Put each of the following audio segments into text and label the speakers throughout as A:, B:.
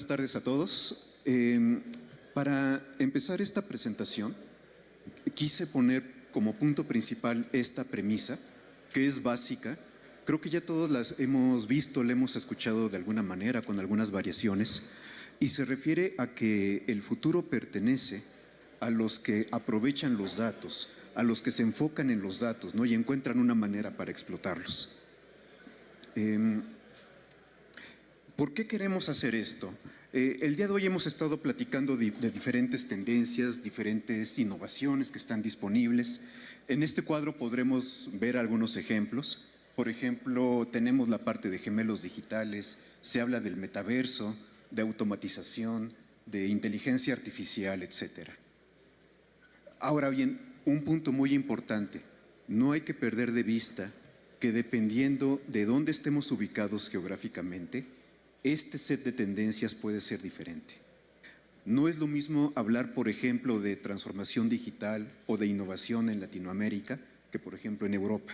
A: buenas tardes a todos. Para empezar esta presentación, quise poner como punto principal esta premisa, que es básica. Creo que ya todos las hemos visto, la hemos escuchado de alguna manera, con algunas variaciones, y se refiere a que el futuro pertenece a los que aprovechan los datos, a los que se enfocan en los datos, ¿no? Y encuentran una manera para explotarlos. ¿Por qué queremos hacer esto? El día de hoy hemos estado platicando de diferentes tendencias, diferentes innovaciones que están disponibles. En este cuadro podremos ver algunos ejemplos. Por ejemplo, tenemos la parte de gemelos digitales, se habla del metaverso, de automatización, de inteligencia artificial, etcétera. Ahora bien, un punto muy importante, no hay que perder de vista que dependiendo de dónde estemos ubicados geográficamente, este set de tendencias puede ser diferente. No es lo mismo hablar, por ejemplo, de transformación digital o de innovación en Latinoamérica que, por ejemplo, en Europa.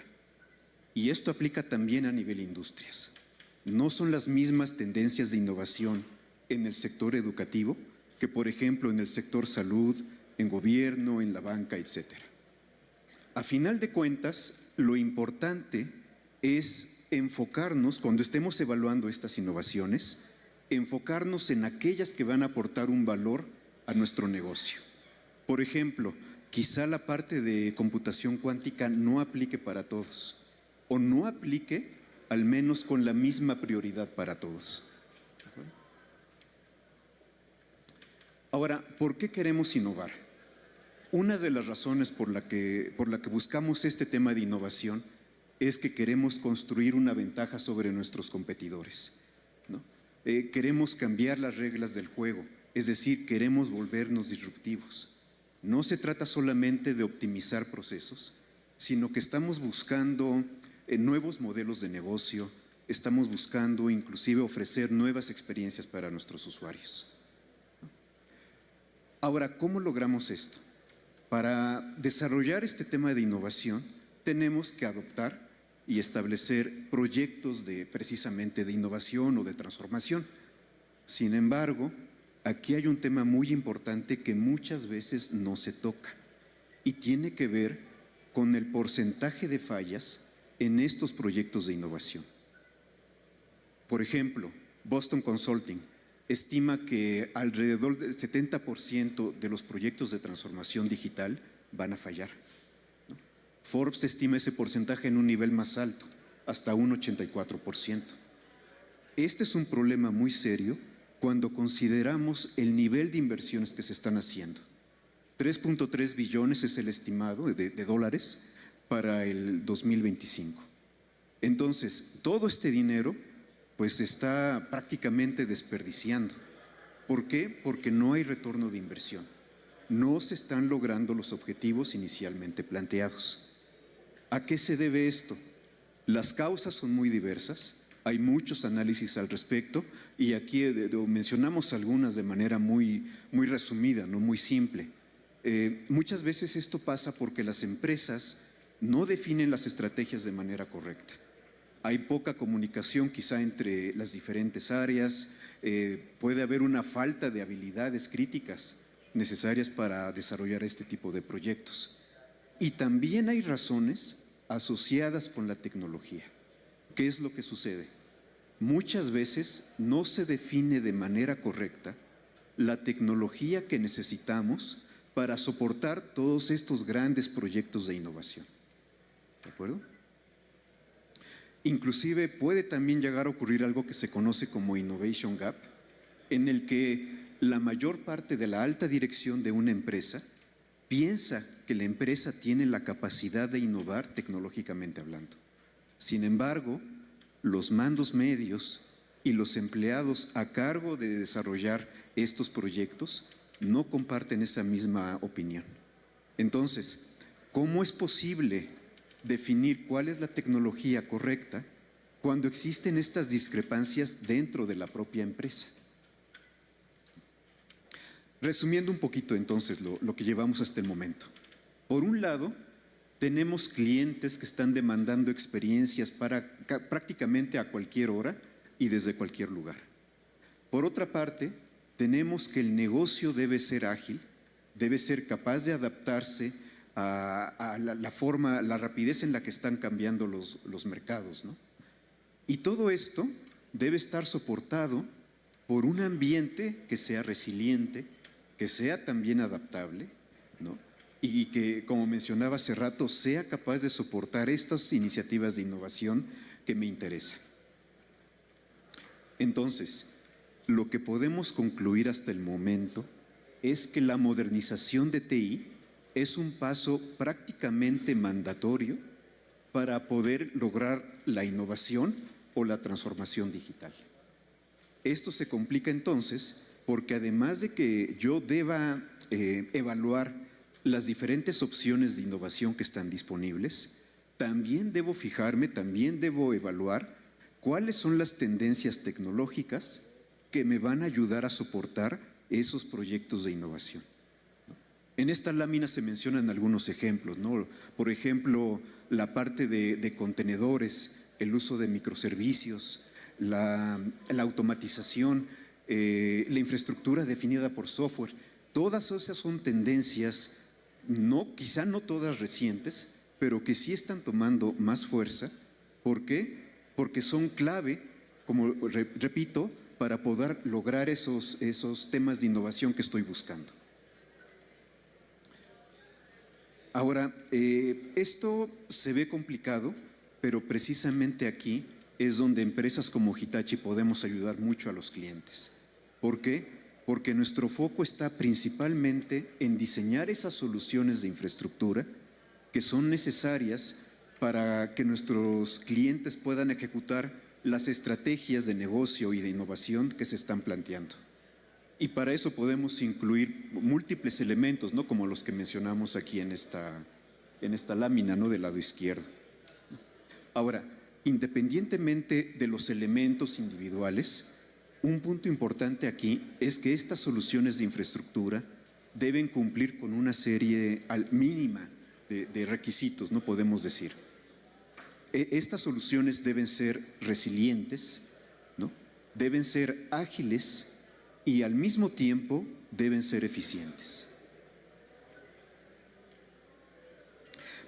A: Y esto aplica también a nivel industrias. No son las mismas tendencias de innovación en el sector educativo que, por ejemplo, en el sector salud, en gobierno, en la banca, etcétera. A final de cuentas, lo importante es enfocarnos, cuando estemos evaluando estas innovaciones, enfocarnos en aquellas que van a aportar un valor a nuestro negocio. Por ejemplo, quizá la parte de computación cuántica no aplique para todos, o no aplique al menos con la misma prioridad para todos. Ahora, ¿por qué queremos innovar? Una de las razones por la que buscamos este tema de innovación es que queremos construir una ventaja sobre nuestros competidores, ¿no? Queremos cambiar las reglas del juego, es decir, queremos volvernos disruptivos. No se trata solamente de optimizar procesos, sino que estamos buscando nuevos modelos de negocio, estamos buscando inclusive ofrecer nuevas experiencias para nuestros usuarios. Ahora, ¿cómo logramos esto? Para desarrollar este tema de innovación, tenemos que adoptar y establecer proyectos precisamente de innovación o de transformación. Sin embargo, aquí hay un tema muy importante que muchas veces no se toca y tiene que ver con el porcentaje de fallas en estos proyectos de innovación. Por ejemplo, Boston Consulting estima que alrededor del 70% de los proyectos de transformación digital van a fallar. Forbes estima ese porcentaje en un nivel más alto, hasta un 84%. Este es un problema muy serio cuando consideramos el nivel de inversiones que se están haciendo. 3.3 billones es el estimado de dólares para el 2025. Entonces, todo este dinero pues se está prácticamente desperdiciando. ¿Por qué? Porque no hay retorno de inversión. No se están logrando los objetivos inicialmente planteados. ¿A qué se debe esto? Las causas son muy diversas, hay muchos análisis al respecto y aquí mencionamos algunas de manera muy resumida, no muy simple. Muchas veces esto pasa porque las empresas no definen las estrategias de manera correcta. Hay poca comunicación quizá entre las diferentes áreas, puede haber una falta de habilidades críticas necesarias para desarrollar este tipo de proyectos. Y también hay razones asociadas con la tecnología. ¿Qué es lo que sucede? Muchas veces no se define de manera correcta la tecnología que necesitamos para soportar todos estos grandes proyectos de innovación. ¿De acuerdo? Inclusive puede también llegar a ocurrir algo que se conoce como Innovation Gap, en el que la mayor parte de la alta dirección de una empresa piensa que la empresa tiene la capacidad de innovar tecnológicamente hablando. Sin embargo, los mandos medios y los empleados a cargo de desarrollar estos proyectos no comparten esa misma opinión. Entonces, ¿cómo es posible definir cuál es la tecnología correcta cuando existen estas discrepancias dentro de la propia empresa? Resumiendo un poquito entonces lo que llevamos hasta el momento. Por un lado, tenemos clientes que están demandando experiencias para prácticamente a cualquier hora y desde cualquier lugar. Por otra parte, tenemos que el negocio debe ser ágil, debe ser capaz de adaptarse a la forma, la rapidez en la que están cambiando los mercados, ¿no? Y todo esto debe estar soportado por un ambiente que sea resiliente, que sea también adaptable, ¿no? Y que, como mencionaba hace rato, sea capaz de soportar estas iniciativas de innovación que me interesan. Entonces, lo que podemos concluir hasta el momento es que la modernización de TI es un paso prácticamente mandatorio para poder lograr la innovación o la transformación digital. Esto se complica entonces porque además de que yo deba evaluar las diferentes opciones de innovación que están disponibles, también debo fijarme, también debo evaluar cuáles son las tendencias tecnológicas que me van a ayudar a soportar esos proyectos de innovación. En esta lámina se mencionan algunos ejemplos, ¿no? Por ejemplo, la parte de contenedores, el uso de microservicios, la automatización, la infraestructura definida por software. Todas esas son tendencias, quizá no todas recientes, pero que sí están tomando más fuerza. ¿Por qué? Porque son clave, como repito, para poder lograr esos temas de innovación que estoy buscando. Ahora, esto se ve complicado, pero precisamente aquí es donde empresas como Hitachi podemos ayudar mucho a los clientes. ¿Por qué? Porque nuestro foco está principalmente en diseñar esas soluciones de infraestructura que son necesarias para que nuestros clientes puedan ejecutar las estrategias de negocio y de innovación que se están planteando. Y para eso podemos incluir múltiples elementos, ¿no? Como los que mencionamos aquí en esta lámina, ¿no? Del lado izquierdo. Ahora, independientemente de los elementos individuales, un punto importante aquí es que estas soluciones de infraestructura deben cumplir con una serie mínima de requisitos, no podemos decir. Estas soluciones deben ser resilientes, ¿no? Deben ser ágiles y al mismo tiempo deben ser eficientes.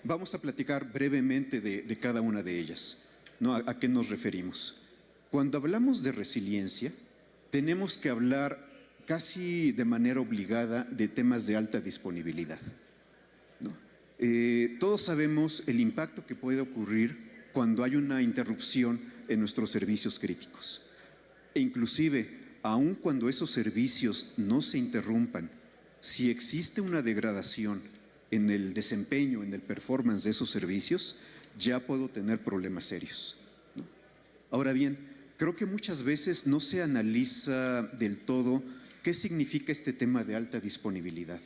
A: Vamos a platicar brevemente de cada una de ellas, ¿no? ¿A qué nos referimos? Cuando hablamos de resiliencia, tenemos que hablar casi de manera obligada de temas de alta disponibilidad, ¿no? Todos sabemos el impacto que puede ocurrir cuando hay una interrupción en nuestros servicios críticos. E inclusive, aun cuando esos servicios no se interrumpan, si existe una degradación en el desempeño, en el performance de esos servicios, ya puedo tener problemas serios, ¿no? Ahora bien, creo que muchas veces no se analiza del todo qué significa este tema de alta disponibilidad,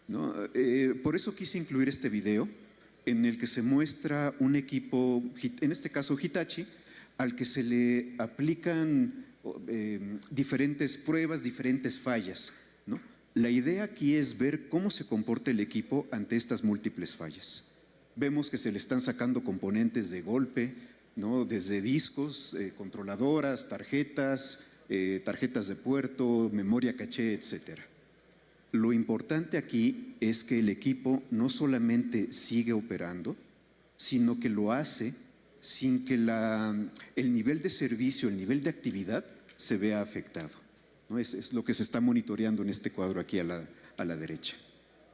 A: ¿no? Por eso quise incluir este video en el que se muestra un equipo, en este caso Hitachi, al que se le aplican diferentes pruebas, diferentes fallas, ¿no? La idea aquí es ver cómo se comporta el equipo ante estas múltiples fallas. Vemos que se le están sacando componentes de golpe, ¿no? Desde discos, controladoras, tarjetas de puerto, memoria caché, etcétera. Lo importante aquí es que el equipo no solamente sigue operando, sino que lo hace sin que el nivel de servicio, el nivel de actividad se vea afectado, ¿no? Es lo que se está monitoreando en este cuadro aquí a la derecha,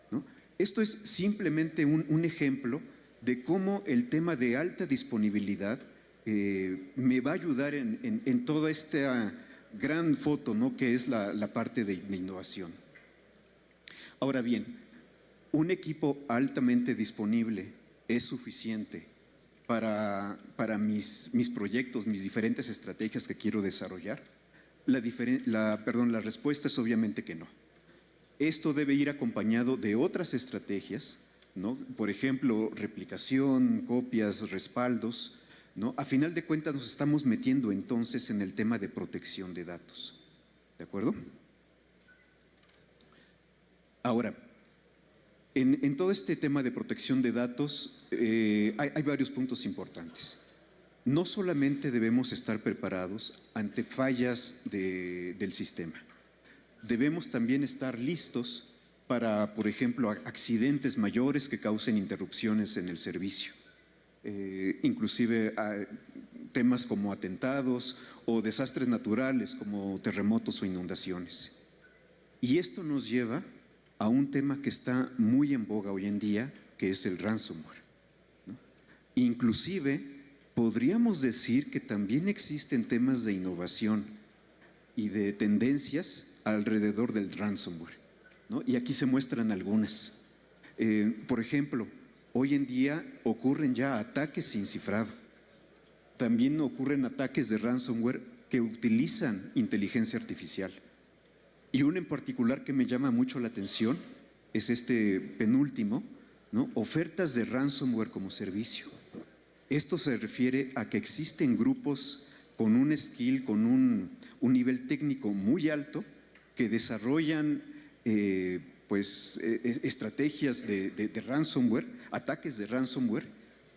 A: ¿no? Esto es simplemente un ejemplo de cómo el tema de alta disponibilidad me va a ayudar en toda esta gran foto, ¿no? Que es la parte de innovación. Ahora bien, un equipo altamente disponible es suficiente para mis proyectos, mis diferentes estrategias que quiero desarrollar. La respuesta es obviamente que no. Esto debe ir acompañado de otras estrategias, ¿no? Por ejemplo, replicación, copias, respaldos, ¿no? A final de cuentas nos estamos metiendo entonces en el tema de protección de datos, ¿de acuerdo? Ahora, en todo este tema de protección de datos hay varios puntos importantes. no solamente debemos estar preparados ante fallas del sistema, debemos también estar listos para, por ejemplo, accidentes mayores que causen interrupciones en el servicio, inclusive temas como atentados o desastres naturales como terremotos o inundaciones. Y esto nos lleva a un tema que está muy en boga hoy en día, que es el ransomware, ¿no? Inclusive podríamos decir que también existen temas de innovación y de tendencias alrededor del ransomware, ¿no? Y aquí se muestran algunas. Por ejemplo, hoy en día ocurren ya ataques sin cifrado. También ocurren ataques de ransomware que utilizan inteligencia artificial. Y uno en particular que me llama mucho la atención es este penúltimo, ¿no? Ofertas de ransomware como servicio. Esto se refiere a que existen grupos con un skill, con un nivel técnico muy alto, que desarrollan estrategias de ransomware, ataques de ransomware,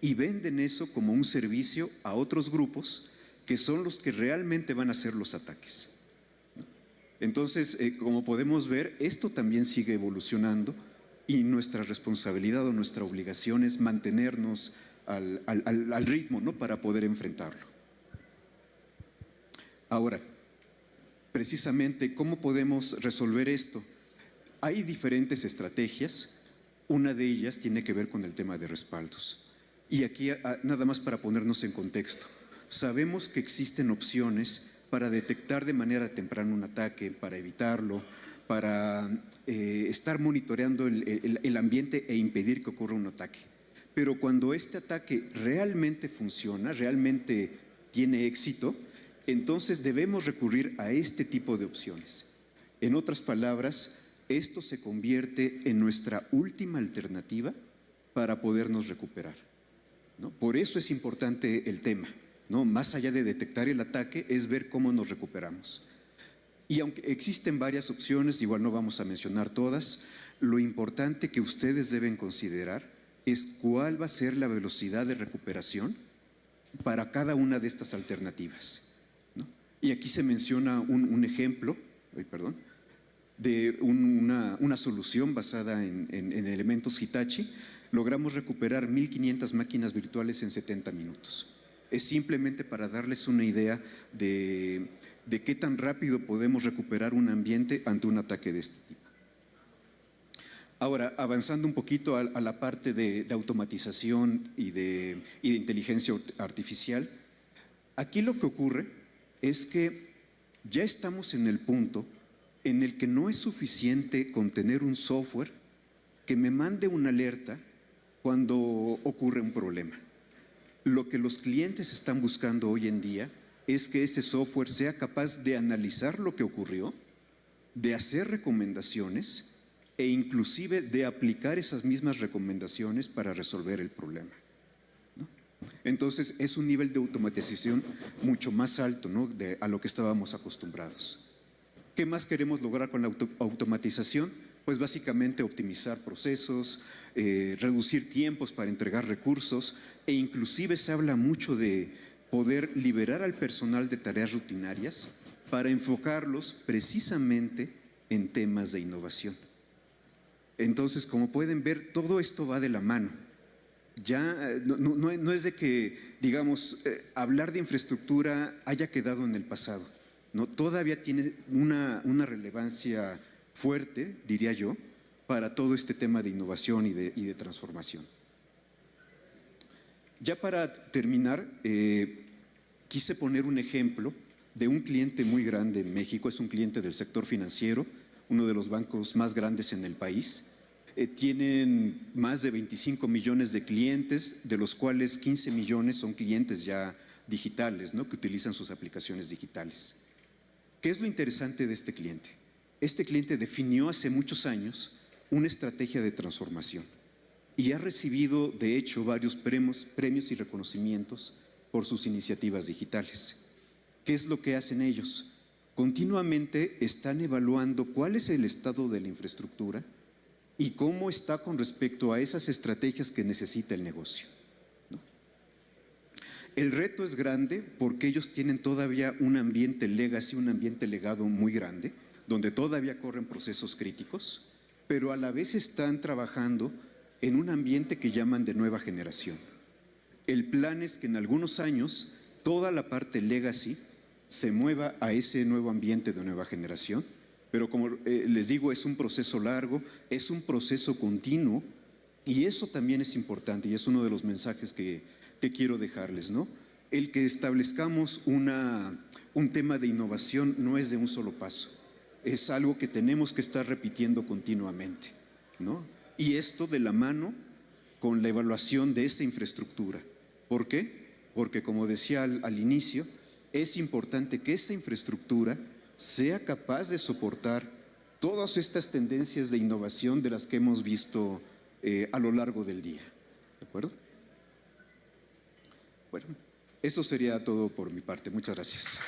A: y venden eso como un servicio a otros grupos que son los que realmente van a hacer los ataques. Entonces, como podemos ver, esto también sigue evolucionando y nuestra responsabilidad o nuestra obligación es mantenernos al ritmo, ¿no? Para poder enfrentarlo. Ahora, precisamente, ¿cómo podemos resolver esto? Hay diferentes estrategias. Una de ellas tiene que ver con el tema de respaldos. Y aquí, nada más para ponernos en contexto, sabemos que existen opciones para detectar de manera temprana un ataque, para evitarlo, para estar monitoreando el ambiente e impedir que ocurra un ataque. Pero cuando este ataque realmente funciona, realmente tiene éxito, entonces debemos recurrir a este tipo de opciones. En otras palabras, esto se convierte en nuestra última alternativa para podernos recuperar, ¿no? Por eso es importante el tema, ¿no? Más allá de detectar el ataque, es ver cómo nos recuperamos. Y aunque existen varias opciones, igual no vamos a mencionar todas, lo importante que ustedes deben considerar es cuál va a ser la velocidad de recuperación para cada una de estas alternativas, ¿no? Y aquí se menciona un ejemplo, de una solución basada en elementos Hitachi. Logramos recuperar 1,500 máquinas virtuales en 70 minutos. Es simplemente para darles una idea de qué tan rápido podemos recuperar un ambiente ante un ataque de este tipo. Ahora, avanzando un poquito a la parte de automatización y de inteligencia artificial, aquí lo que ocurre es que ya estamos en el punto en el que no es suficiente con tener un software que me mande una alerta cuando ocurre un problema. Lo que los clientes están buscando hoy en día es que ese software sea capaz de analizar lo que ocurrió, de hacer recomendaciones e inclusive de aplicar esas mismas recomendaciones para resolver el problema, ¿no? Entonces es un nivel de automatización mucho más alto, ¿no? A lo que estábamos acostumbrados. ¿Qué más queremos lograr con la automatización? Pues básicamente optimizar procesos, reducir tiempos para entregar recursos, e inclusive se habla mucho de poder liberar al personal de tareas rutinarias para enfocarlos precisamente en temas de innovación. Entonces, como pueden ver, todo esto va de la mano. Ya no es de que, digamos, hablar de infraestructura haya quedado en el pasado, ¿no? Todavía tiene una relevancia fuerte, diría yo, para todo este tema de innovación y de transformación. Ya para terminar, quise poner un ejemplo de un cliente muy grande en México. Es un cliente del sector financiero, uno de los bancos más grandes en el país. Tienen más de 25 millones de clientes, de los cuales 15 millones son clientes ya digitales, ¿no? Que utilizan sus aplicaciones digitales. ¿Qué es lo interesante de este cliente? Este cliente definió hace muchos años una estrategia de transformación y ha recibido, de hecho, varios premios y reconocimientos por sus iniciativas digitales. ¿Qué es lo que hacen ellos? Continuamente están evaluando cuál es el estado de la infraestructura y cómo está con respecto a esas estrategias que necesita el negocio, ¿no? El reto es grande porque ellos tienen todavía un ambiente legacy, un ambiente legado muy grande, donde todavía corren procesos críticos, pero a la vez están trabajando en un ambiente que llaman de nueva generación. El plan es que en algunos años toda la parte legacy se mueva a ese nuevo ambiente de nueva generación, pero como les digo, es un proceso largo, es un proceso continuo, y eso también es importante y es uno de los mensajes que quiero dejarles, ¿no? El que establezcamos un tema de innovación no es de un solo paso, es algo que tenemos que estar repitiendo continuamente, ¿no? Y esto de la mano con la evaluación de esa infraestructura. ¿Por qué? Porque como decía al inicio, es importante que esa infraestructura sea capaz de soportar todas estas tendencias de innovación de las que hemos visto a lo largo del día. ¿De acuerdo? Bueno, eso sería todo por mi parte. Muchas gracias.